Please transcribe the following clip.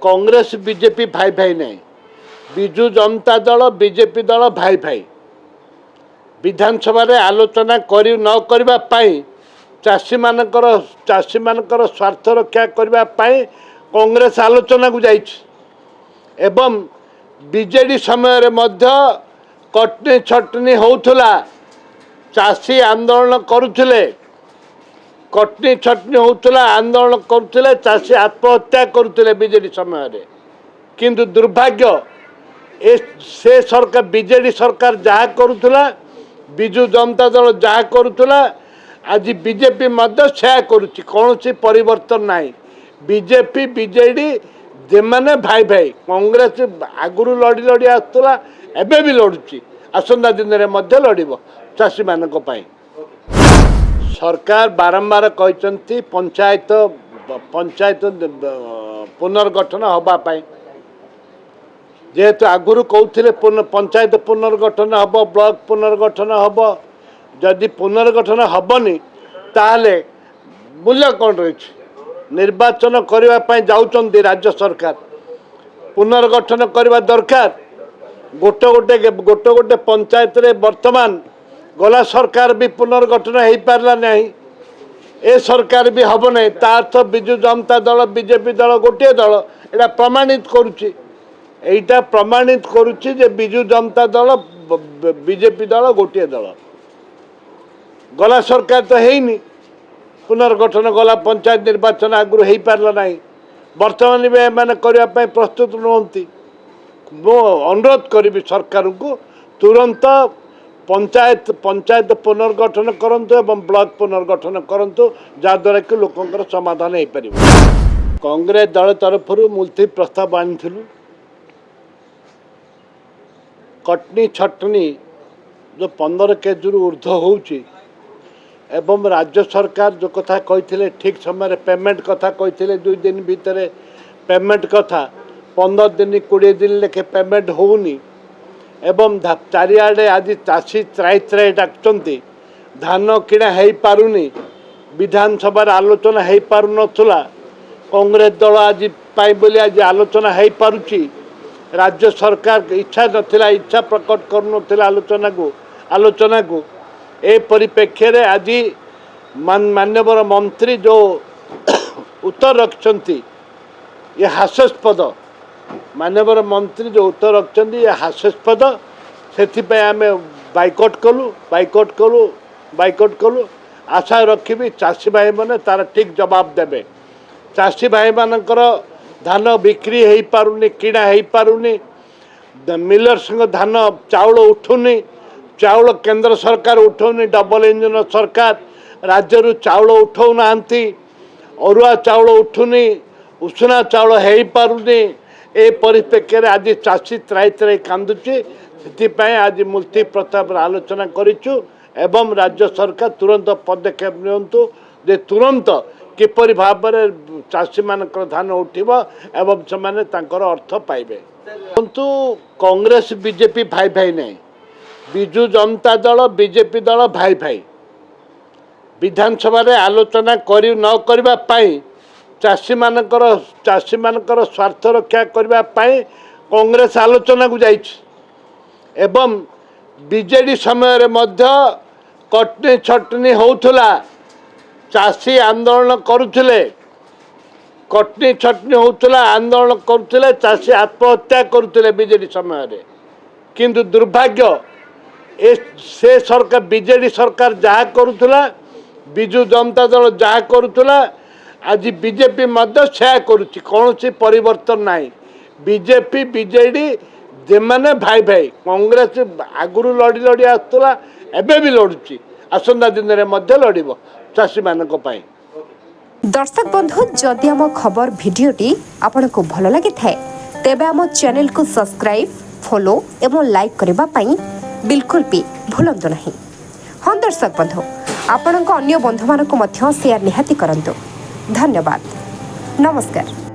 Congress BJP भाई भाई नहीं, विजु जनता दल बीजेपी दल भाई भाई। विधानसभा रे आलोचना करी न करबा पाई चाषी मानकर स्वार्थ रक्षा करबा पाई कांग्रेस आलोचना को जाइछि एवं बीजेडी समय रे मध्य कटनी छटनी होउथला, चाषी आंदोलन करुथिले, कटनी छटनी होउथला, आंदोलन करुथिले, चाषी आत्महत्या करुथिले बीजेडी समय रे। किंतु दुर्भाग्य से सरकार बीजेडी सरकार जहाँ करुथिला, विजु जनता दल जहाँ करुथिला, आज बीजेपी मध्य सेया करुछि, कौनसी परिवर्तन नहीं। बीजेपी बीजेडी जेमाने भाई भाई। कांग्रेस आगुरु लड़ी लड़ी आसुला, एबे भी लड़ुची, आसंता दिन में मध्य लड़िब चाषी मानक पाई। सरकार बारंबार कहते पंचायत पुनर्गठन हवा पाई, जेहेतु आगुरु कहते पंचायत पुनर्गठन हम, ब्लॉक पुनर्गठन हम, जदि पुनर्गठन हेनी ताहले मूल्य कौन रही। निर्वाचन करने जाऊँच राज्य सरकार, पुनर्गठन करने दरकार। गोटे गोटे पंचायत रे वर्तमान गला सरकार भी पुनर्गठन हो पारला नहीं, ए सरकार भी हम नहीं। तार्थ विजु जनता दल बीजेपी दल गोटे दल, यहाँ प्रमाणित करुच्ची, एटा प्रमाणित करुच्ची जे विजु जनता दल बीजेपी दल गोटे दल। गला सरकार तो है पुनर्गठन, गला पंचायत निर्वाचन आगुरी हो पारला नहीं, वर्तमान भी एम करने प्रस्तुत नुहति। मो अनुरोध करी सरकार को तुरंत पंचायत पुनर्गठन करंतु एवं ब्लॉक पुनर्गठन करंतु, जहाद्वारा कि लोकंर समाधान हो पार। कांग्रेस दल तरफ मुलतवी प्रस्ताव आनिथिलु। कटनी छटनी जो 15 केजी ऊर्ध्व होउची एवं राज्य सरकार जो कथा कही ठीक समय पेमेंट कथा कही 2 दिन भितर पेमेंट कथा, 15 दिन 20 दिन लेखे पेमेंट होनी एवं चारिआडे आज चाषी त्राई त्राई डाकचंती, धान किणा हो पारुनी, विधानसभा आलोचना हो पारुनथुला। कांग्रेस दल आज पाई बोली आज आलोचना हो पारुची। राज्य सरकार इच्छा नथिला, इच्छा प्रकट करुनथिला आलोचना को ए परिप्रेक्षी रे आज माननीय मंत्री जो उत्तर रखिछंती ये हास्यास्पद। माननीय मंत्री जो उत्तर रखिछंती ये हास्यास्पद, से आम बाइकआउट कलु। आशा रखी चाषी भाई मैंने तार ठीक जवाब देवे। चाषी भाई मानकर धान बिक्री हो पारुनी, किणा हो पारुनी, मिलर्स धान चाउल उठुनी, चाउल केंद्र सरकार उठौनी, डबल इंजन सरकार राज्य चाउल उठौ नांती, अरुआ चाउल उठुनी, उषुना चाउल हो पारुनी। ए परिप्रेक्षी आज चाषी त्राई त्राई कांदुची, से आज मुलतवी प्रस्ताव आलोचना करिछु एवं राज्य सरकार तुरंत पदक्षेप नियंतु जे तुरंत किपरि भाव में चाषी मानकर धान उठिब एवं से तांकर अर्थ पाइबे। किंतु कांग्रेस बीजेपी भाई भाई नहीं, विजु जनता दल बीजेपी दल भाई भाई। विधानसभा रे आलोचना करी न करबा पाई चाषी मानकर स्वार्थ रक्षा करबा पाई कांग्रेस आलोचना को जाइछि एवं बीजेडी समय रे मध्य कटनी छटनी होउथला, चाषी आंदोलन करुथिले, कटनी छटनी होउथला, आंदोलन करुथिले, चाषी आत्महत्या करुथिले बीजेडी समय रे। किंतु दुर्भाग्य से सरकार बीजेडी सरकार जहाँ करुथिला, विजु जनता दल जहाँ करुथिला, आज बीजेपी मध्य सेया करुछि, कौनसी परिवर्तन नहीं। बीजेपी बीजेडी जेमाने भाई भाई। कांग्रेस आगुरु लड़ी लड़ी आसुला, एबे भी लड़ुची, आसंता दिन में मध्य लड़िब चाषी मानक पाई। दर्शक बंधु, जदि आम खबर भिडियोटी आपको भल लगी थाए तेबे आम चैनल को सब्सक्राइब, फॉलो एवं लाइक करबा पाई बिल्कुल भी भूलंतु नहीं। हाँ दर्शक बंधु, आपणक अन्य बंधु मानक मध्य शेयर निहाती करंतु। धन्यवाद, नमस्कार।